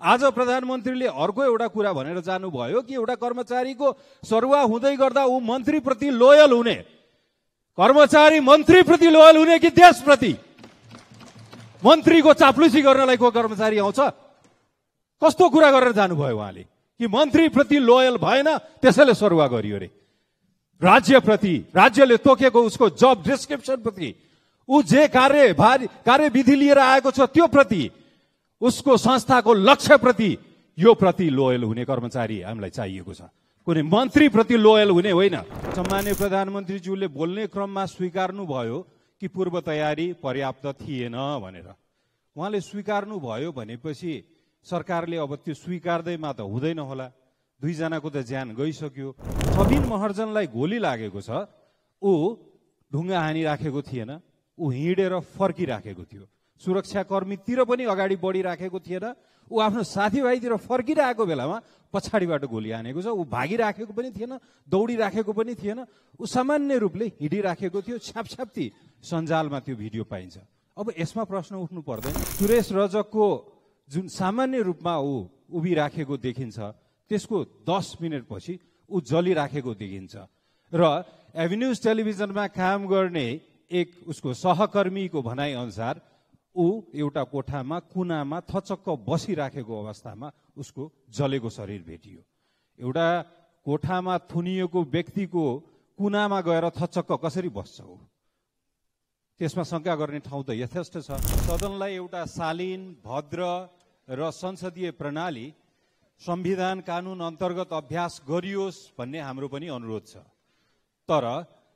आज प्रधानमन्त्रीले अर्को एउटा कुरा भनेर जानुभयो कि एउटा कर्मचारीको सरुवा हुँदै गर्दा ऊ मन्त्रीप्रति लोयल हुने, कर्मचारी मन्त्रीप्रति लोयल हुने कि देशप्रति? मन्त्रीको चाप्लुसी गर्नलाई को कर्मचारी आउँछ? कस्तो कुरा गरेर जानुभयो उहाँले कि मन्त्रीप्रति लोयल भएन त्यसैले सरुवा गरियो रे। राज्यप्रति, राज्यले तोकेको उसको जब डिस्क्रिप्सन प्रति, ऊ जे कार्यविधि लिएर आएको छ त्यो प्रति, उसको संस्थाको लक्ष्य प्रति, यो प्रति लोयल हुने कर्मचारी हामीलाई चाहिएको छ, कुनै मन्त्री प्रति लोयल हुने होइन। सम्माननीय प्रधानमन्त्रीज्यूले बोल्ने क्रममा स्वीकार्नु भयो कि पूर्व तयारी पर्याप्त थिएन भनेर। उहाँले स्वीकार्नु भयो भनेपछि सरकारले अब त्यो स्वीकार्दैमा त हुँदैन होला। दुईजनाको त ज्यान गइसक्यो। सबिन महर्जनलाई गोली लागेको छ, ऊ ढुङ्गा हानिराखेको थिएन, ऊ हिँडेर फर्किराखेको थियो। सुरक्षाकर्मीतिर पनि अगाडि बढिराखेको थिएन, ऊ आफ्नो साथीभाइतिर फर्किरहेको बेलामा पछाडिबाट गोली हानेको छ। ऊ भागिराखेको पनि थिएन, दौडिराखेको पनि थिएन, ऊ सामान्य रूपले हिँडिराखेको थियो। छ्यापछ्याप्ती सञ्जालमा त्यो भिडियो पाइन्छ। अब यसमा प्रश्न उठ्नु पर्दैन। सुरेश रजकको जुन सामान्य रूपमा ऊ उभिराखेको देखिन्छ, त्यसको 10 मिनटपछि ऊ जलिराखेको देखिन्छ र एभिन्यूज टेलिभिजनमा काम गर्ने एक उसको सहकर्मीको भनाइ अनुसार ऊ एउटा कोठामा कुनामा थचक्क बसिराखेको अवस्थामा उसको जलेको शरीर भेटियो। एउटा कोठामा थुनिएको व्यक्तिको कुनामा गएर थचक्क कसरी बस्छ ऊ? त्यसमा शंका गर्ने ठाउँ त यथेष्ट छ। सदनलाई एउटा शालीन, भद्र र संसदीय प्रणाली, संविधान कानून अन्तर्गत अभ्यास गरियोस् भन्ने हाम्रो पनि अनुरोध छ। तर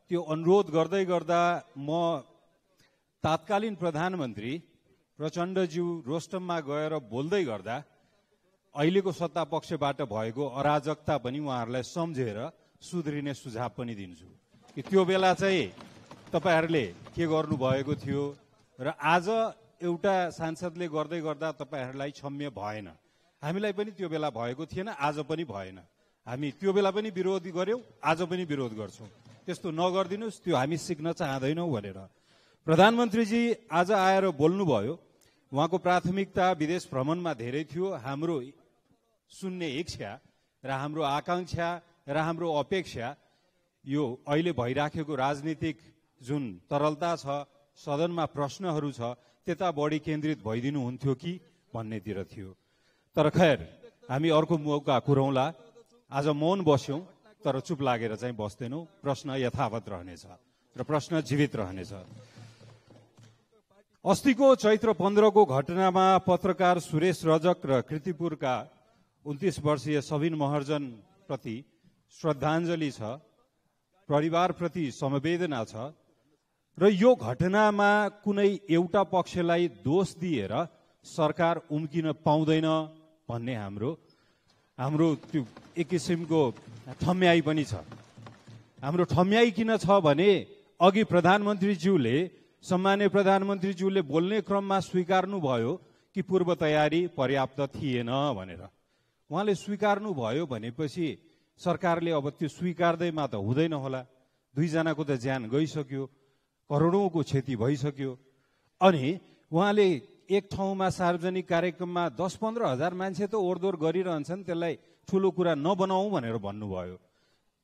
त्यो अनुरोध गर्दै गर्दा म तात्कालीन प्रधानमन्त्री प्रचण्डज्यू रोस्टममा गएर बोल्दै गर्दा अहिलेको सत्ता पक्षबाट भएको अराजकता पनि उहाँहरूलाई सम्झेर सुध्रिने सुझाव पनि दिन्छु कि त्यो बेला चाहिँ तपाईहरूले के गर्नुभएको थियो र आज एउटा सांसदले गर्दै गर्दा तपाईहरूलाई क्षम्य भएन। हामीलाई पनि त्यो बेला भएको थिएन, आज पनि भएन। हामी त्यो बेला पनि विरोध गर्यौं, आज पनि विरोध गर्छौं। त्यस्तो नगर्दिनुस्, त्यो हामी सिक्न चाहदैनौं भनेर प्रधानमन्त्रीजी आज आएर बोल्नुभयो। उहाँको प्राथमिकता विदेश भ्रमणमा धेरै थियो। हाम्रो सुन्ने इच्छा र हाम्रो आकांक्षा र हाम्रो अपेक्षा यो अहिले भइराखेको राजनीतिक जुन तरलता छ, सदनमा प्रश्नहरू छ, त्यता बढी केन्द्रित भइदिनु हुन्थ्यो कि भन्नेतिर थियो। तर खैर हामी अर्को मौका कुरौँला। आज मौन बस्यौं तर चुप लागेर चाहिँ बस्दैनौं। प्रश्न यथावत रहनेछ र प्रश्न जीवित रहनेछ। अस्तिको चैत्र 15 को घटनामा पत्रकार सुरेश रजक र कृतिपुरका 29 वर्षीय सबिन महर्जन प्रति श्रद्धाञ्जली छ, परिवारप्रति समवेदना छ र यो घटनामा कुनै एउटा पक्षलाई दोष दिएर सरकार उम्किन पाउँदैन भन्ने हाम्रो त्यो एक किसिमको ठम्याइ पनि छ। हाम्रो ठम्याइ किन छ भने अघि सम्माननीय प्रधानमन्त्रीज्यूले बोल्ने क्रममा स्वीकार्नु भयो कि पूर्व तयारी पर्याप्त थिएन भनेर। उहाँले स्वीकार्नु भयो भनेपछि सरकारले अब त्यो स्वीकार्दैमा त हुँदैन होला। दुईजनाको त ज्यान गइसक्यो, करोडौंको क्षति भइसक्यो। अनि उहाँले एक ठाउँमा सार्वजनिक कार्यक्रममा 10-15 हजार मान्छे त ओरदोर गरिरहन्छन्, त्यसलाई ठूलो कुरा नबनाऊ भनेर भन्नुभयो।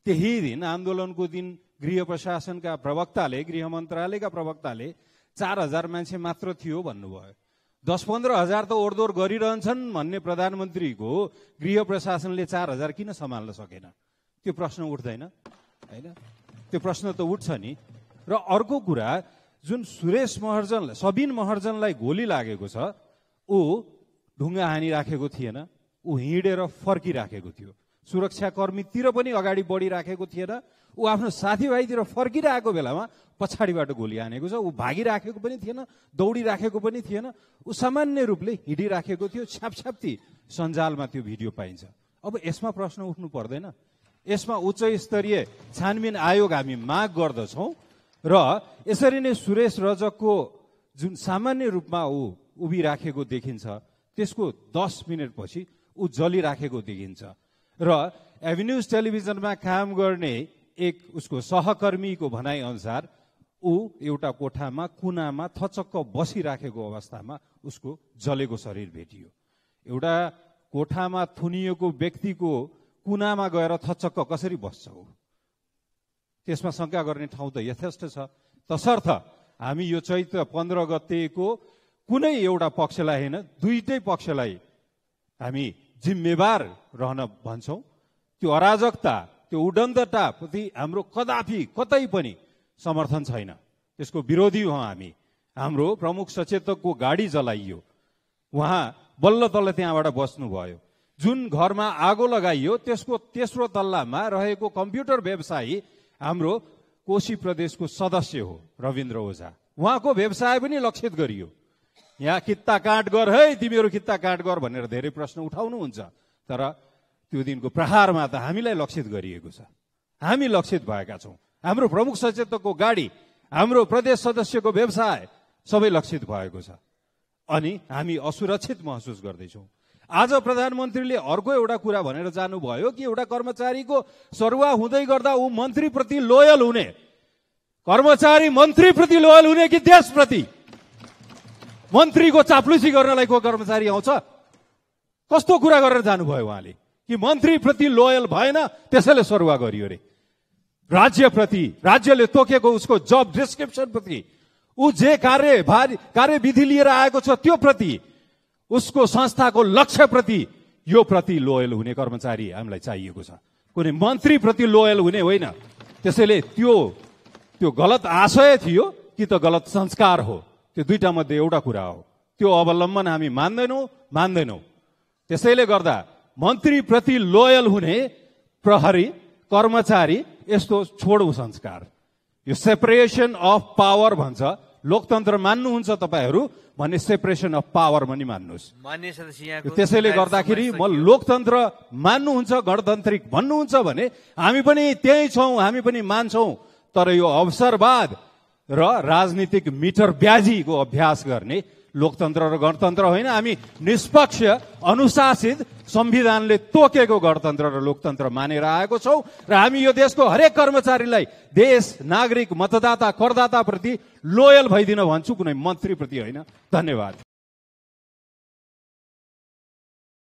त्यही दिन आन्दोलनको दिन गृह प्रशासनका प्रवक्ताले, गृह मन्त्रालयका प्रवक्ताले 4000 मान्छे मात्र थियो भन्नुभयो। 10-15 हजार त ओरदोर गरिरहन्छन् भन्ने प्रधानमन्त्रीको गृह प्रशासनले 4000 किन सम्हाल्न सकेन? त्यो प्रश्न उठ्दैन हैन? त्यो प्रश्न त उठ्छ नि। र अर्को कुरा, जुन सबिन महर्जनलाई गोली लागेको छ, ऊ ढुङ्गा हानिराखेको थिएन, ऊ हिँडेर फर्किराखेको थियो। सुरक्षाकर्मीतिर पनि अगाडि बढिराखेको थिएन, ऊ आफ्नो साथीभाइतिर फर्किरहेको बेलामा पछाडिबाट गोली हानेको छ। ऊ भागिराखेको पनि थिएन, दौडिराखेको पनि थिएन, ऊ सामान्य रूपले हिँडिराखेको थियो। छ्यापछ्याप्ती सञ्जालमा त्यो भिडियो पाइन्छ। अब यसमा प्रश्न उठ्नु पर्दैन। यसमा उच्च स्तरीय छानबिन आयोग हामी माग गर्दछौं र यसरी नै सुरेश रजकको जुन सामान्य रूपमा ऊ उभिराखेको देखिन्छ, त्यसको 10 मिनटपछि ऊ जलिराखेको देखिन्छ र एभिन्यूज टेलिभिजनमा काम गर्ने एक उसको सहकर्मीको भनाइ अनुसार ऊ एउटा कोठामा कुनामा थचक्क बसिराखेको अवस्थामा उसको जलेको शरीर भेटियो। एउटा कोठामा थुनिएको व्यक्तिको कुनामा गएर थचक्क कसरी बस्छौ? त्यसमा शंका गर्ने ठाउँ त यथेष्ट छ। तसर्थ हामी यो चैत्र 15 गतेको कुनै एउटा पक्षलाई हैन, दुईटै पक्षलाई हामी जिम्मेवार रहन भन्छौं। त्यो अराजकता, त्यो उडन्तता प्रति हाम्रो कदापि कतै पनि समर्थन छैन, त्यसको विरोधी हौं हामी। हाम्रो प्रमुख सचेतकको गाडी जलाइयो, उहाँ बल्ल तल्ल त्यहाँबाट बस्नुभयो। जुन घरमा आगो लगाइयो त्यसको तेस्रो तल्लामा रहेको कम्प्युटर व्यवसायी हाम्रो कोशी प्रदेशको सदस्य हो रविन्द्र ओझा, उहाँको व्यवसाय पनि लक्षित गरियो। यहाँ कित्ता काट गर है, तिमीहरू कित्ता काट गर भनेर धेरै प्रश्न उठाउनुहुन्छ, तर त्यो दिनको प्रहारमा त हामीलाई लक्षित गरिएको छ। हामी लक्षित भएका छौं। हाम्रो प्रमुख सचेतकको गाडी, हाम्रो प्रदेश सदस्यको व्यवसाय सबै लक्षित भएको छ अनि हामी असुरक्षित महसुस गर्दैछौं। आज प्रधानमन्त्रीले अर्को एउटा कुरा भनेर जानुभयो कि एउटा कर्मचारीको सरुवा हुँदै गर्दा ऊ मन्त्रीप्रति लोयल हुने, कर्मचारी मन्त्रीप्रति लोयल हुने कि देशप्रति? मन्त्रीको चाप्लुसी गर्नलाई को कर्मचारी आउँछ? कस्तो कुरा गरेर जानुभयो उहाँले कि मन्त्रीप्रति लोयल भएन त्यसैले सरुवा गरियो रे? राज्यप्रति, राज्यले तोकेको उसको जब डिस्क्रिप्सन प्रति, ऊ जे कार्यविधि लिएर आएको छ त्यो प्रति, उसको संस्थाको लक्ष्य प्रति, यो प्रति लोयल हुने कर्मचारी हामीलाई चाहिएको छ, कुनै मन्त्री प्रति लोयल हुने होइन। त्यसैले त्यो गलत आशय थियो कि त गलत संस्कार हो, त्यो दुईटा मध्ये एउटा कुरा हो। त्यो अवलम्बन हामी मान्दैनौं। त्यसैले गर्दा मन्त्री प्रति लोयल हुने प्रहरी, कर्मचारी यस्तो छोडौं संस्कार। यो सेपरेसन अफ पावर भन्छ, लोकतन्त्र मान्नुहुन्छ तपाईहरू भने सेपरेसन अफ पावर पनि मान्नुहोस्। त्यसैले गर्दाखेरि म लोकतन्त्र मान्नुहुन्छ, गणतान्त्रिक भन्नुहुन्छ भने हामी पनि त्यही छौं, हामी पनि मान्छौं। तर यो अवसरवाद र राजनीतिक मिटर ब्याजीको अभ्यास गर्ने लोकतन्त्र र गणतन्त्र होइन। हामी निष्पक्ष, अनुशासित, संविधानले तोकेको गणतन्त्र र लोकतन्त्र मानेर आएको छौं र हामी यो देशको हरेक कर्मचारीलाई देश, नागरिक, मतदाता, करदाता प्रति लोयल भइदिन भन्छु, कुनै मन्त्री प्रति होइन। धन्यवाद।